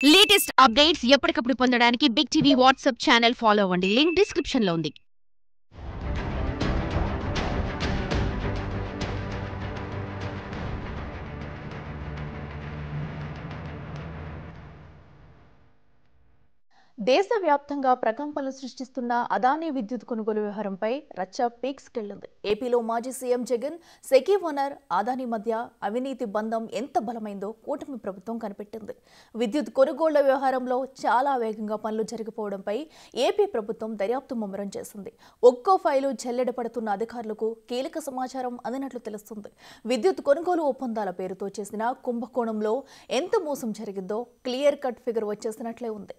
Latest updates ఎప్పటికప్పుడు పొందడానికి big TV WhatsApp channel follow అవ్వండి. లింక్ డిస్క్రిప్షన్ లో ఉంది. దేశవ్యాప్తంగా ప్రకంపనలు సృష్టిస్తున్న అదానీ విద్యుత్ కొనుగోలు వ్యవహారంపై రచ్చ పీక్స్కెళ్లింది. ఏపీలో మాజీ CM Jagan, SECI owner Adani మధ్య అవినీతి బంధం ఎంత బలమైందో కూటమి ప్రభుత్వం కనిపెట్టింది. విద్యుత్ కొనుగోళ్ల వ్యవహారంలో చాలా వేగంగా పనులు జరిగిపోవడంపై ఏపీ ప్రభుత్వం దర్యాప్తు ముమ్మరం చేసింది. ఒక్కో ఫైలు జల్లెడ పడుతున్న అధికారులకు కీలక సమాచారం అందినట్లు తెలుస్తుంది. విద్యుత్ కొనుగోలు ఒప్పందాల పేరుతో చేసిన కుంభకోణంలో ఎంత మోసం జరిగిందో క్లియర్ కట్ ఫిగర్ వచ్చేసినట్లే ఉంది.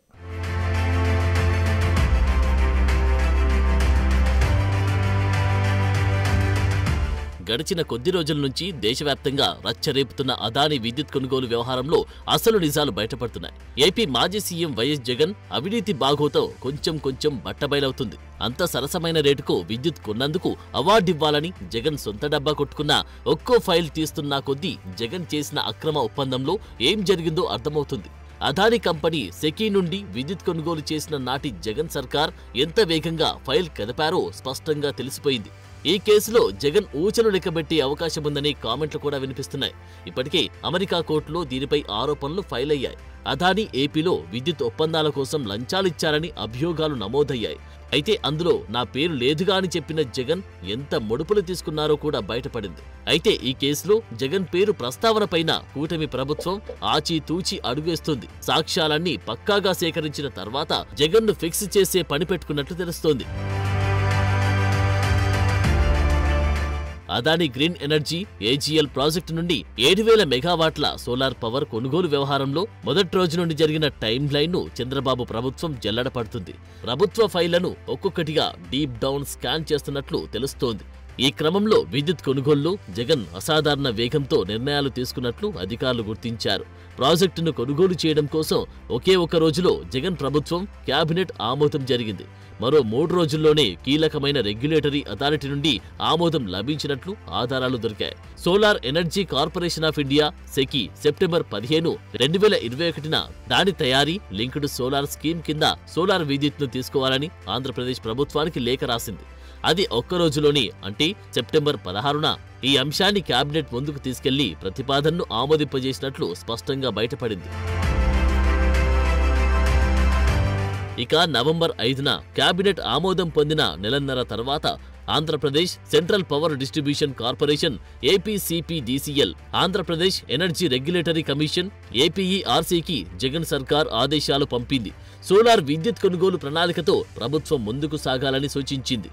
గడిచిన కొద్ది రోజుల నుంచి దేశవ్యాప్తంగా రచ్చరేపుతున్న అదానీ విద్యుత్ కొనుగోలు వ్యవహారంలో అసలు నిజాలు బయటపడుతున్నాయి. ఏపీ మాజీ సీఎం వైఎస్ జగన్ అవినీతి బాగోతో కొంచెం బట్టబయలవుతుంది. అంత సరసమైన రేటుకు విద్యుత్ కొన్నందుకు అవార్డివ్వాలని జగన్ సొంత డబ్బా కొట్టుకున్న ఒక్కో ఫైల్ తీస్తున్నా కొద్దీ జగన్ చేసిన అక్రమ ఒప్పందంలో ఏం జరిగిందో అర్థమవుతుంది. అదానీ కంపెనీ సెకీ నుండి విద్యుత్ కొనుగోలు చేసిన నాటి జగన్ సర్కార్ ఎంత వేగంగా ఫైల్ కదిపారో స్పష్టంగా తెలిసిపోయింది. ఈ కేసులో జగన్ ఊచలు లెక్కబెట్టే అవకాశముందని కామెంట్లు కూడా వినిపిస్తున్నాయి. ఇప్పటికే అమెరికా కోర్టులో దీనిపై ఆరోపణలు ఫైల్ అయ్యాయి. అదానీ ఏపీలో విద్యుత్ ఒప్పందాల కోసం లంచాలిచ్చారని అభియోగాలు నమోదయ్యాయి. అయితే అందులో నా పేరు లేదుగా అని చెప్పిన జగన్ ఎంత ముడుపులు తీసుకున్నారో కూడా బయటపడింది. అయితే ఈ కేసులో జగన్ పేరు ప్రస్తావనపైన కూటమి ప్రభుత్వం ఆచితూచి అడుగేస్తుంది. సాక్ష్యాలన్నీ పక్కాగా సేకరించిన తర్వాత జగన్ను ఫిక్స్ చేసే పని పెట్టుకున్నట్లు తెలుస్తోంది. Adani green energy AGL project నుండి 7,000 మెగావాట్ల సోలార్ పవర్ కొనుగోలు వ్యవహారంలో మొదటి రోజు నుండి జరిగిన టైం లైన్ను చంద్రబాబు ప్రభుత్వం జల్లడపడుతుంది. ప్రభుత్వ ఫైళ్లను ఒక్కొక్కటిగా డీప్ డౌన్ స్కాన్ చేస్తున్నట్లు తెలుస్తోంది. ఈ క్రమంలో విద్యుత్ కొనుగోలులో జగన్ అసాధారణ వేగంతో నిర్ణయాలు తీసుకున్నట్లు అధికారులు గుర్తించారు. ప్రాజెక్టును కొనుగోలు చేయడం కోసం ఒకే ఒక రోజులో జగన్ ప్రభుత్వం క్యాబినెట్ ఆమోదం జరిగింది. మరో 3 రోజుల్లోనే కీలకమైన రెగ్యులేటరీ అథారిటీ నుండి ఆమోదం లభించినట్లు ఆధారాలు దొరికాయి. Solar energy corporation of India SECI September 15, 2021న దాని తయారీ లింక్డ్ సోలార్ స్కీమ్ కింద సోలార్ విద్యుత్ను తీసుకోవాలని ఆంధ్రప్రదేశ్ ప్రభుత్వానికి లేఖ రాసింది. అది ఒక్క రోజులోనే అంటే సెప్టెంబర్ 16న ఈ అంశాన్ని క్యాబినెట్ ముందుకు తీసుకెళ్లి ప్రతిపాదనను ఆమోదింపజేసినట్లు స్పష్టంగా బయటపడింది. ఇక నవంబర్ 5న క్యాబినెట్ ఆమోదం పొందిన నెలన్నర తర్వాత Andhra Pradesh central power distribution corporation APCPDCL, Andhra Pradesh energy regulatory commission ఏపీఈఆర్సీకి జగన్ సర్కార్ ఆదేశాలు పంపింది. సోలార్ విద్యుత్ కొనుగోలు ప్రణాళికతో ప్రభుత్వం ముందుకు సాగాలని సూచించింది.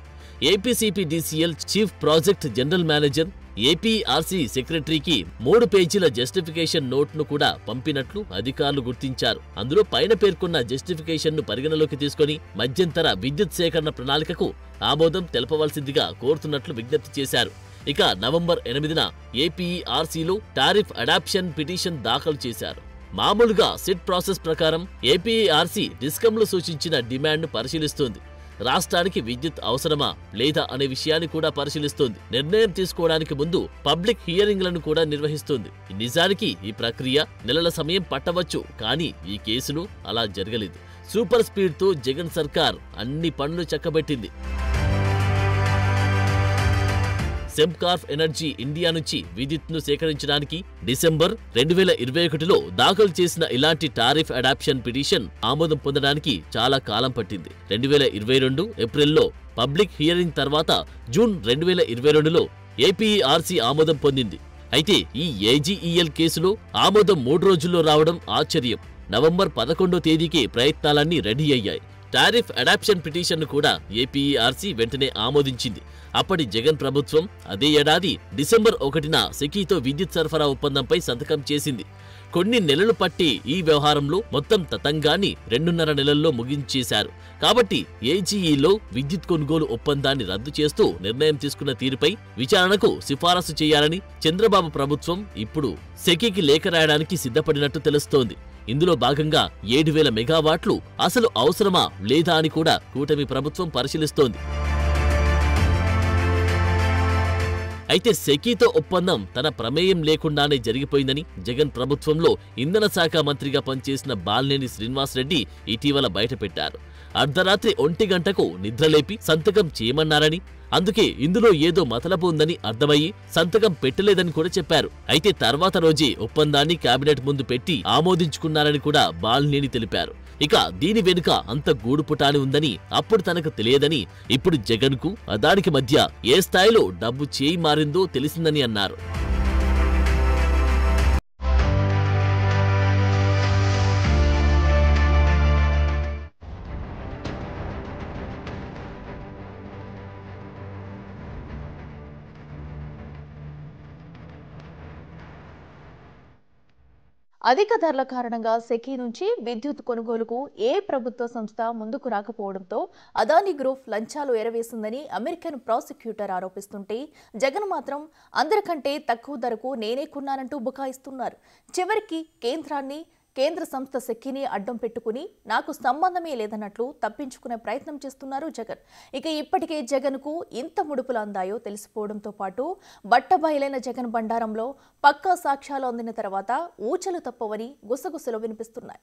APCPDCL chief project general manager APRC సెక్రటరీకి 3 పేజీల జస్టిఫికేషన్ నోట్ను కూడా పంపినట్లు అధికారులు గుర్తించారు. అందులో పైన పేర్కొన్న జస్టిఫికేషన్ను పరిగణలోకి తీసుకుని మధ్యంతర విద్యుత్ సేకరణ ప్రణాళికకు ఆమోదం తెలపవలసిందిగా కోరుతున్నట్లు విజ్ఞప్తి చేశారు. ఇక నవంబర్ 8న ఏపీఆర్సీలో టారిఫ్ అడాప్షన్ పిటిషన్ దాఖలు చేశారు. మామూలుగా సిట్ ప్రాసెస్ ప్రకారం ఏపీఆర్సీ డిస్కంలు సూచించిన డిమాండ్ను పరిశీలిస్తోంది. రాష్ట్రానికి విద్యుత్ అవసరమా లేదా అనే విషయాన్ని కూడా పరిశీలిస్తోంది. నిర్ణయం తీసుకోవడానికి ముందు పబ్లిక్ హియరింగ్లను కూడా నిర్వహిస్తోంది. నిజానికి ఈ ప్రక్రియ నెలల సమయం పట్టవచ్చు, కానీ ఈ కేసులో అలా జరగలేదు. సూపర్ స్పీడ్తో జగన్ సర్కార్ అన్ని పనులు చక్కబెట్టింది. సెమ్కార్ప్ ఎనర్జీ ఇండియా నుంచి విద్యుత్ను సేకరించడానికి డిసెంబర్ 2021లో దాఖలు చేసిన ఇలాంటి టారిఫ్ అడాప్షన్ పిటిషన్ ఆమోదం పొందడానికి చాలా కాలం పట్టింది. 2022 ఏప్రిల్లో పబ్లిక్ హియరింగ్ తర్వాత జూన్ 2022లో ఏపీఆర్సీ ఆమోదం పొందింది. అయితే ఈ ఏజీఈఎల్ కేసులో ఆమోదం 3 రోజుల్లో రావడం ఆశ్చర్యం. నవంబర్ 11వ తేదీకి ప్రయత్నాలన్నీ రెడీ అయ్యాయి. టారిఫ్ అడాప్షన్ పిటిషన్ను కూడా ఏపీఆర్సీ వెంటనే ఆమోదించింది. అప్పటి జగన్ ప్రభుత్వం అదే ఏడాది డిసెంబర్ 1న సెకీతో విద్యుత్ సరఫరా ఒప్పందంపై సంతకం చేసింది. కొన్ని నెలలు పట్టి ఈ వ్యవహారంలో మొత్తం తతంగాన్ని 2.5 నెలల్లో ముగించేశారు. కాబట్టి ఏజీఈలో విద్యుత్ కొనుగోలు ఒప్పందాన్ని రద్దు చేస్తూ నిర్ణయం తీసుకున్న తీరుపై విచారణకు సిఫారసు చేయాలని చంద్రబాబు ప్రభుత్వం ఇప్పుడు సెకీకి లేఖ రాయడానికి సిద్ధపడినట్టు తెలుస్తోంది. ఇందులో భాగంగా 7,000 మెగావాట్లు అసలు అవసరమా లేదా అని కూడా కూటమి ప్రభుత్వం పరిశీలిస్తోంది. అయితే సెకీతో ఒప్పందం తన ప్రమేయం లేకుండానే జరిగిపోయిందని జగన్ ప్రభుత్వంలో ఇంధన శాఖ మంత్రిగా పనిచేసిన బాలినేని శ్రీనివాసరెడ్డి ఇటీవల బయటపెట్టారు. అర్ధరాత్రి 1 గంటకు నిద్రలేపి సంతకం చేయమన్నారని, అందుకే ఇందులో ఏదో మతలబు ఉందని అర్థమయ్యి సంతకం పెట్టలేదని కూడా చెప్పారు. అయితే తర్వాత రోజే ఒప్పందాన్ని కేబినెట్ ముందు పెట్టి ఆమోదించుకున్నారని కూడా బాలినేని తెలిపారు. ఇక దీని వెనుక అంత గూడుపుటాని ఉందని అప్పుడు తనకు తెలియదని, ఇప్పుడు జగన్కు అదానికి మధ్య ఏ స్థాయిలో డబ్బు చేయి మారిందో తెలిసిందని అన్నారు. అధిక ధరల కారణంగా సెకీ నుంచి విద్యుత్ కొనుగోలుకు ఏ ప్రభుత్వ సంస్థ ముందుకు రాకపోవడంతో అదానీ గ్రూప్ లంచాలు ఎరవేసిందని అమెరికన్ ప్రాసిక్యూటర్ ఆరోపిస్తుంటే జగన్ మాత్రం అందరికంటే తక్కువ ధరకు నేనే కొన్నానంటూ బుకాయిస్తున్నారు. చివరికి కేంద్ర సంస్థ సెకీని అడ్డం పెట్టుకుని నాకు సంబంధమే లేదన్నట్లు తప్పించుకునే ప్రయత్నం చేస్తున్నారు జగన్. ఇక ఇప్పటికే జగన్కు ఇంత ముడుపులు అందాయో తెలిసిపోవడంతో పాటు బట్టబయలైన జగన్ బండారంలో పక్కా సాక్ష్యాలు అందిన తర్వాత ఊచలు తప్పవని గుసగుసలు వినిపిస్తున్నాయి.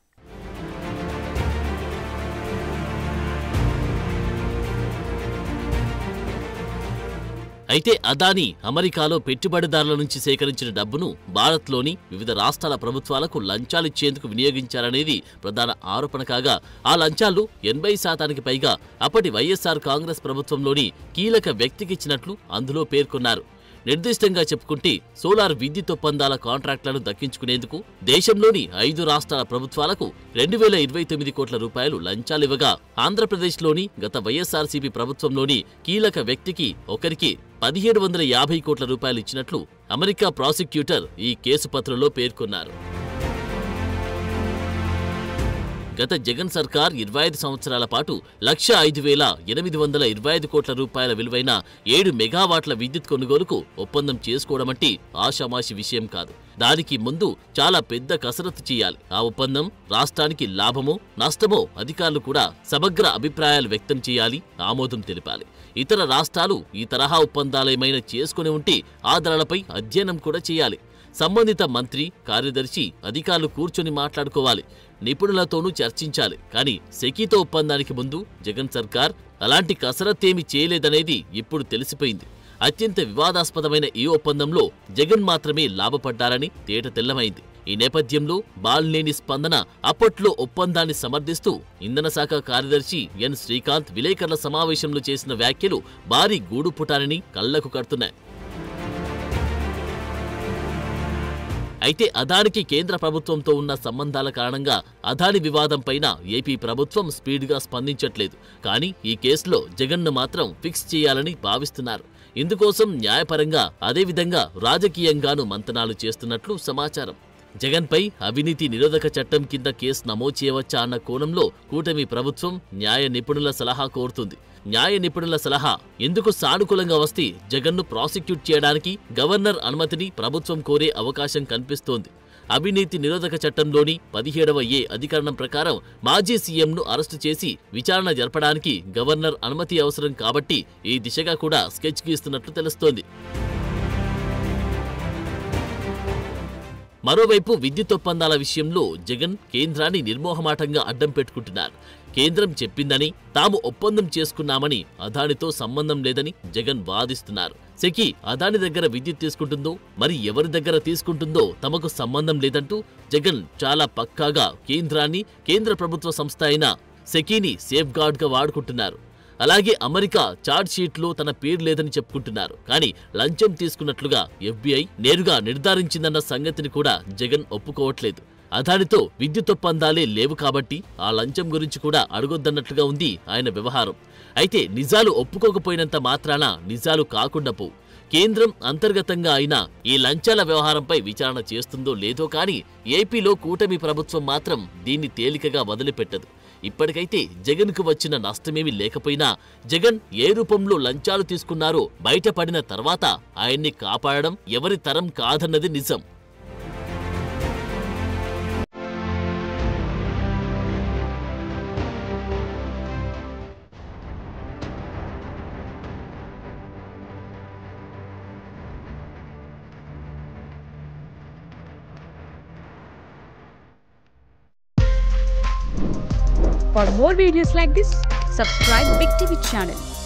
అయితే అదానీ అమెరికాలో పెట్టుబడిదారుల నుంచి సేకరించిన డబ్బును భారత్లోని వివిధ రాష్ట్రాల ప్రభుత్వాలకు లంచాలిచ్చేందుకు వినియోగించారనేది ప్రధాన ఆరోపణ కాగా, ఆ లంచాలు 80% పైగా అప్పటి వైఎస్ఆర్ కాంగ్రెస్ ప్రభుత్వంలోని కీలక వ్యక్తికిచ్చినట్లు అందులో పేర్కొన్నారు. నిర్దిష్టంగా చెప్పుకుంటే సోలార్ విద్యుత్ ఒప్పందాల కాంట్రాక్టులను దక్కించుకునేందుకు దేశంలోని 5 రాష్ట్రాల ప్రభుత్వాలకు 2029 కోట్ల రూపాయలు లంచాలివ్వగా, ఆంధ్రప్రదేశ్లోని గత వైఎస్ఆర్సీపీ ప్రభుత్వంలోని కీలక వ్యక్తికి ఒకరికి 1750 కోట్ల రూపాయలు ఇచ్చినట్లు అమెరికా ప్రాసిక్యూటర్ ఈ కేసు పత్రంలో పేర్కొన్నారు. గత జగన్ సర్కార్ 25 సంవత్సరాల పాటు 1,05,825 కోట్ల రూపాయల విలువైన 7 మెగావాట్ల విద్యుత్ కొనుగోలుకు ఒప్పందం చేసుకోవడమంటే ఆషామాషి విషయం కాదు. దానికి ముందు చాలా పెద్ద కసరత్తు చేయాలి. ఆ ఒప్పందం రాష్ట్రానికి లాభమో నష్టమో అధికారులు కూడా సమగ్ర అభిప్రాయాలు వ్యక్తం చేయాలి, ఆమోదం తెలిపాలి. ఇతర రాష్ట్రాలు ఈ తరహా ఒప్పందాలేమైనా చేసుకుని ఉంటే ఆ ధరలపై అధ్యయనం కూడా చేయాలి. సంబంధిత మంత్రి, కార్యదర్శి, అధికారులు కూర్చొని మాట్లాడుకోవాలి, నిపుణులతోనూ చర్చించాలి. కానీ సెకీతో ఒప్పందానికి ముందు జగన్ సర్కార్ అలాంటి కసరత్తేమీ చేయలేదనేది ఇప్పుడు తెలిసిపోయింది. అత్యంత వివాదాస్పదమైన ఈ ఒప్పందంలో జగన్ మాత్రమే లాభపడ్డారని తేట తెల్లమైంది. ఈ నేపథ్యంలో బాలినేని స్పందన అప్పట్లో ఒప్పందాన్ని సమర్థిస్తూ ఇంధన శాఖ కార్యదర్శి ఎన్ శ్రీకాంత్ విలేకరుల సమావేశంలో చేసిన వ్యాఖ్యలు భారీ గూడుపుటానని కళ్లకు కడుతున్నాయి. అయితే అదానికి కేంద్ర ప్రభుత్వంతో ఉన్న సంబంధాల కారణంగా అదాని వివాదంపైన ఏపీ ప్రభుత్వం స్పీడ్గా స్పందించట్లేదు. కానీ ఈ కేసులో జగన్ను మాత్రం ఫిక్స్ చేయాలని భావిస్తున్నారు. ఇందుకోసం న్యాయపరంగా అదేవిధంగా రాజకీయంగానూ మంతనాలు చేస్తున్నట్లు సమాచారం. జగన్పై అవినీతి నిరోధక చట్టం కింద కేసు నమోదు చేయవచ్చా అన్న కోణంలో కూటమి ప్రభుత్వం న్యాయ నిపుణుల సలహా కోరుతుంది. న్యాయ నిపుణుల సలహా ఎందుకు సానుకూలంగా వస్తే జగన్ను ప్రాసిక్యూట్ చేయడానికి గవర్నర్ అనుమతిని ప్రభుత్వం కోరే అవకాశం కనిపిస్తోంది. అవినీతి నిరోధక చట్టంలోని 17వ అధికరణం ప్రకారం మాజీ సీఎంను అరెస్టు చేసి విచారణ జరపడానికి గవర్నర్ అనుమతి అవసరం కాబట్టి ఈ దిశగా కూడా స్కెచ్ గీస్తున్నట్లు తెలుస్తోంది. మరోవైపు విద్యుత్ ఒప్పందాల విషయంలో జగన్ కేంద్రాన్ని నిర్మోహమాటంగా అడ్డం పెట్టుకుంటున్నారు. కేంద్రం చెప్పిందని, తాము ఒప్పందం చేసుకున్నామని అదానితో సంబంధం లేదని జగన్ వాదిస్తున్నారు. సెకీ అదాని దగ్గర విద్యుత్ తీసుకుంటుందో, మరి ఎవరి దగ్గర తీసుకుంటుందో తమకు సంబంధం లేదంటూ జగన్ చాలా పక్కాగా కేంద్రాన్ని, కేంద్ర ప్రభుత్వ సంస్థ అయిన సెకీని సేఫ్ గార్డ్గా వాడుకుంటున్నారు. అలాగే అమెరికా చార్జ్ షీట్లో తన పేరు లేదని చెప్పుకుంటున్నారు. కానీ లంచం తీసుకున్నట్లుగా FBI నేరుగా నిర్ధారించిందన్న సంగతిని కూడా జగన్ ఒప్పుకోవట్లేదు. అదానితో విద్యుత్ ఒప్పందాలే లేవు కాబట్టి ఆ లంచం గురించి కూడా అడగొద్దన్నట్లుగా ఉంది ఆయన వ్యవహారం. అయితే నిజాలు ఒప్పుకోకపోయినంత మాత్రాన నిజాలు కాకుండా పోవు. కేంద్రం అంతర్గతంగా అయినా ఈ లంచాల వ్యవహారంపై విచారణ చేస్తుందో లేదో కానీ ఏపీలో కూటమి ప్రభుత్వం మాత్రం దీన్ని తేలికగా వదిలిపెట్టదు. ఇప్పటికైతే జగన్కు వచ్చిన నష్టమేమీ లేకపోయినా జగన్ ఏ రూపంలో లంచాలు తీసుకున్నారో బయటపడిన తర్వాత ఆయన్ని కాపాడడం ఎవరి తరం కాదన్నది నిజం. For more videos like this, subscribe Big TV channel.